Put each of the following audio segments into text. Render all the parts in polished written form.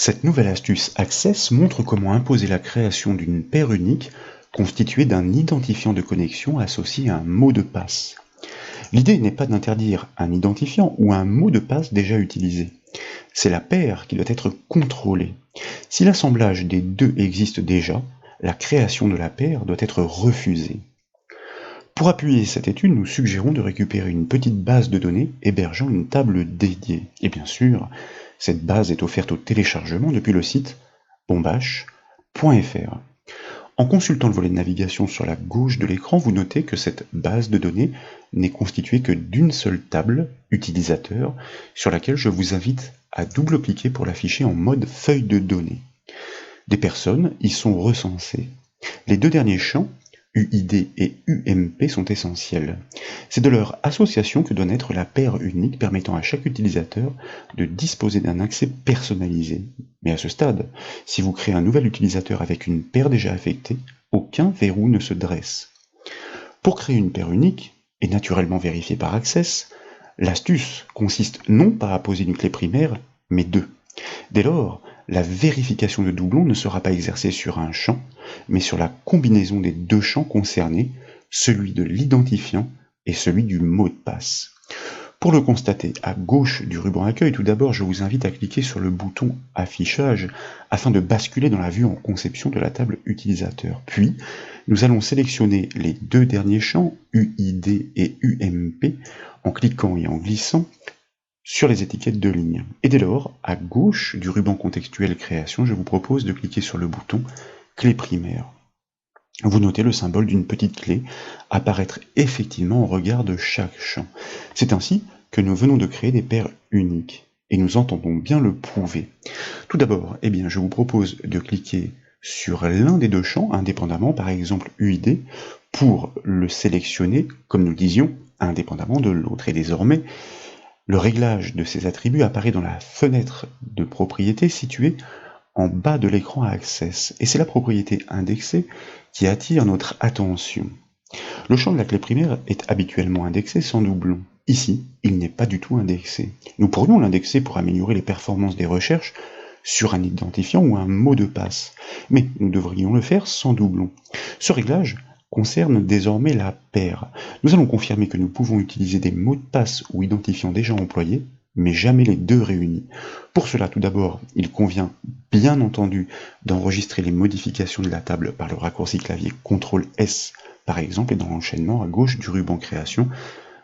Cette nouvelle astuce Access montre comment imposer la création d'une paire unique constituée d'un identifiant de connexion associé à un mot de passe. L'idée n'est pas d'interdire un identifiant ou un mot de passe déjà utilisé. C'est la paire qui doit être contrôlée. Si l'assemblage des deux existe déjà, la création de la paire doit être refusée. Pour appuyer cette étude, nous suggérons de récupérer une petite base de données hébergeant une table dédiée. Et bien sûr, cette base est offerte au téléchargement depuis le site bombache.fr. En consultant le volet de navigation sur la gauche de l'écran, vous notez que cette base de données n'est constituée que d'une seule table utilisateur sur laquelle je vous invite à double-cliquer pour l'afficher en mode feuille de données. Des personnes y sont recensées. Les deux derniers champs, UID et UMP, sont essentiels. C'est de leur association que doit naître la paire unique permettant à chaque utilisateur de disposer d'un accès personnalisé. Mais à ce stade, si vous créez un nouvel utilisateur avec une paire déjà affectée, aucun verrou ne se dresse. Pour créer une paire unique, et naturellement vérifiée par Access, l'astuce consiste non pas à poser une clé primaire, mais deux. Dès lors, la vérification de doublons ne sera pas exercée sur un champ, mais sur la combinaison des deux champs concernés, celui de l'identifiant et celui du mot de passe. Pour le constater, à gauche du ruban Accueil, tout d'abord, je vous invite à cliquer sur le bouton Affichage afin de basculer dans la vue en conception de la table utilisateur. Puis, nous allons sélectionner les deux derniers champs, UID et UMP, en cliquant et en glissant sur les étiquettes de ligne. Et dès lors, à gauche du ruban contextuel création, je vous propose de cliquer sur le bouton clé primaire. Vous notez le symbole d'une petite clé apparaître effectivement au regard de chaque champ. C'est ainsi que nous venons de créer des paires uniques, et nous entendons bien le prouver. Tout d'abord, je vous propose de cliquer sur l'un des deux champs indépendamment, par exemple UID, pour le sélectionner, comme nous le disions, indépendamment de l'autre. Et désormais, le réglage de ces attributs apparaît dans la fenêtre de propriété située en bas de l'écran Access, et c'est la propriété indexée qui attire notre attention. Le champ de la clé primaire est habituellement indexé sans doublon. Ici, il n'est pas du tout indexé. Nous pourrions l'indexer pour améliorer les performances des recherches sur un identifiant ou un mot de passe, mais nous devrions le faire sans doublon. Ce réglage concerne désormais la paire. Nous allons confirmer que nous pouvons utiliser des mots de passe ou identifiants déjà employés, mais jamais les deux réunis. Pour cela, tout d'abord, il convient bien entendu d'enregistrer les modifications de la table par le raccourci clavier CTRL-S par exemple, et dans l'enchaînement à gauche du ruban création,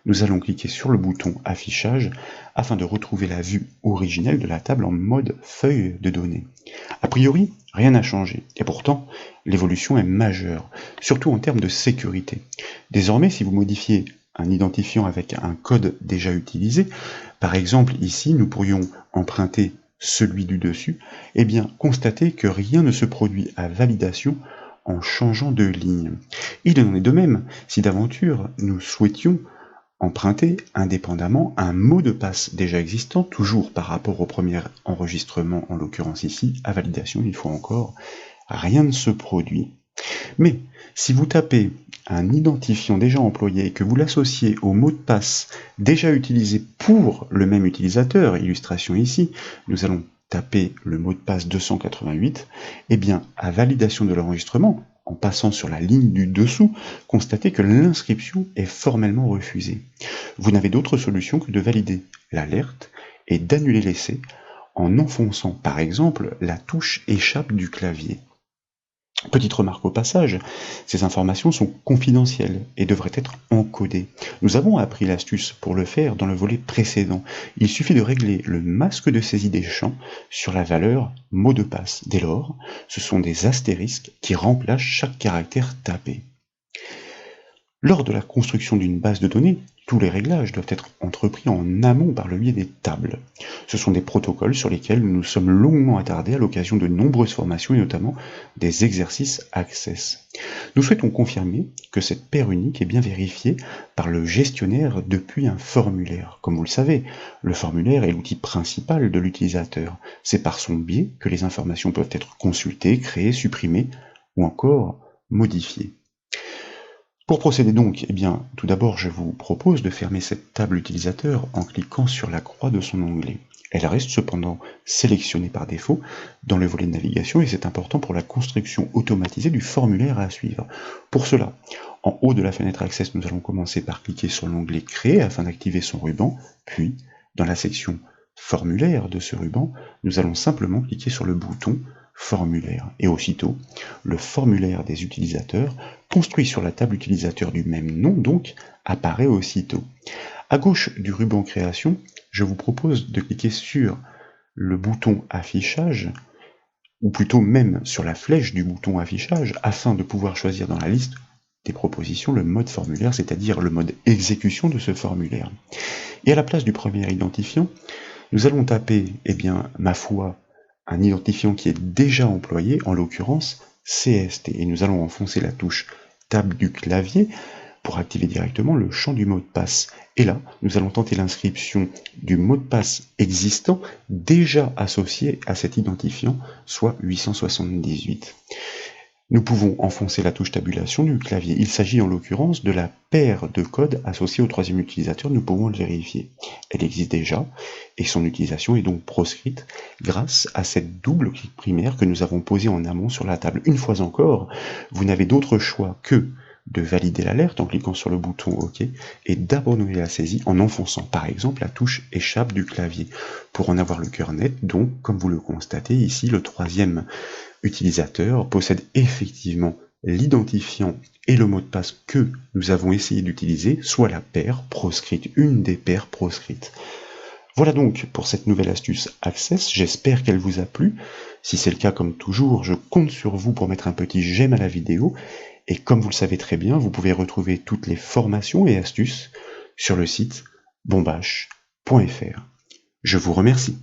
nous allons cliquer sur le bouton affichage afin de retrouver la vue originelle de la table en mode feuille de données. A priori, rien n'a changé, et pourtant, l'évolution est majeure, surtout en termes de sécurité. Désormais, si vous modifiez un identifiant avec un code déjà utilisé, par exemple ici, nous pourrions emprunter celui du dessus, constatez que rien ne se produit à validation en changeant de ligne. Il en est de même si d'aventure nous souhaitions emprunter indépendamment un mot de passe déjà existant, toujours par rapport au premier enregistrement, en l'occurrence ici, à validation, une fois encore, rien ne se produit. Mais si vous tapez un identifiant déjà employé et que vous l'associez au mot de passe déjà utilisé pour le même utilisateur, illustration ici, nous allons taper le mot de passe 288, à validation de l'enregistrement, en passant sur la ligne du dessous, constatez que l'inscription est formellement refusée. Vous n'avez d'autre solution que de valider l'alerte et d'annuler l'essai en enfonçant par exemple la touche échappe du clavier. Petite remarque au passage, ces informations sont confidentielles et devraient être encodées. Nous avons appris l'astuce pour le faire dans le volet précédent. Il suffit de régler le masque de saisie des champs sur la valeur mot de passe. Dès lors, ce sont des astérisques qui remplacent chaque caractère tapé. Lors de la construction d'une base de données, tous les réglages doivent être entrepris en amont par le biais des tables. Ce sont des protocoles sur lesquels nous nous sommes longuement attardés à l'occasion de nombreuses formations et notamment des exercices Access. Nous souhaitons confirmer que cette paire unique est bien vérifiée par le gestionnaire depuis un formulaire. Comme vous le savez, le formulaire est l'outil principal de l'utilisateur. C'est par son biais que les informations peuvent être consultées, créées, supprimées ou encore modifiées. Pour procéder donc, tout d'abord je vous propose de fermer cette table utilisateur en cliquant sur la croix de son onglet. Elle reste cependant sélectionnée par défaut dans le volet de navigation et c'est important pour la construction automatisée du formulaire à suivre. Pour cela, en haut de la fenêtre Access, nous allons commencer par cliquer sur l'onglet Créer afin d'activer son ruban, puis dans la section Formulaire de ce ruban, nous allons simplement cliquer sur le bouton Formulaire. Et aussitôt, le formulaire des utilisateurs, construit sur la table utilisateur du même nom donc, apparaît aussitôt. À gauche du ruban Création, je vous propose de cliquer sur le bouton Affichage, ou plutôt même sur la flèche du bouton Affichage, afin de pouvoir choisir dans la liste des propositions le mode formulaire, c'est-à-dire le mode exécution de ce formulaire. Et à la place du premier identifiant, nous allons taper, ma foi, un identifiant qui est déjà employé, en l'occurrence CST, et nous allons enfoncer la touche Tab du clavier pour activer directement le champ du mot de passe. Et là, nous allons tenter l'inscription du mot de passe existant déjà associé à cet identifiant, soit 878. Nous pouvons enfoncer la touche tabulation du clavier. Il s'agit en l'occurrence de la paire de codes associée au troisième utilisateur, nous pouvons le vérifier. Elle existe déjà, et son utilisation est donc proscrite grâce à cette double clic primaire que nous avons posée en amont sur la table. Une fois encore, vous n'avez d'autre choix que de valider l'alerte en cliquant sur le bouton OK et d'abandonner la saisie en enfonçant par exemple la touche échappe du clavier. Pour en avoir le cœur net, donc, comme vous le constatez ici, le troisième utilisateur possède effectivement l'identifiant et le mot de passe que nous avons essayé d'utiliser, soit la paire proscrite, une des paires proscrites. Voilà donc pour cette nouvelle astuce Access, j'espère qu'elle vous a plu. Si c'est le cas, comme toujours, je compte sur vous pour mettre un petit j'aime à la vidéo. Et comme vous le savez très bien, vous pouvez retrouver toutes les formations et astuces sur le site bombache.fr. Je vous remercie.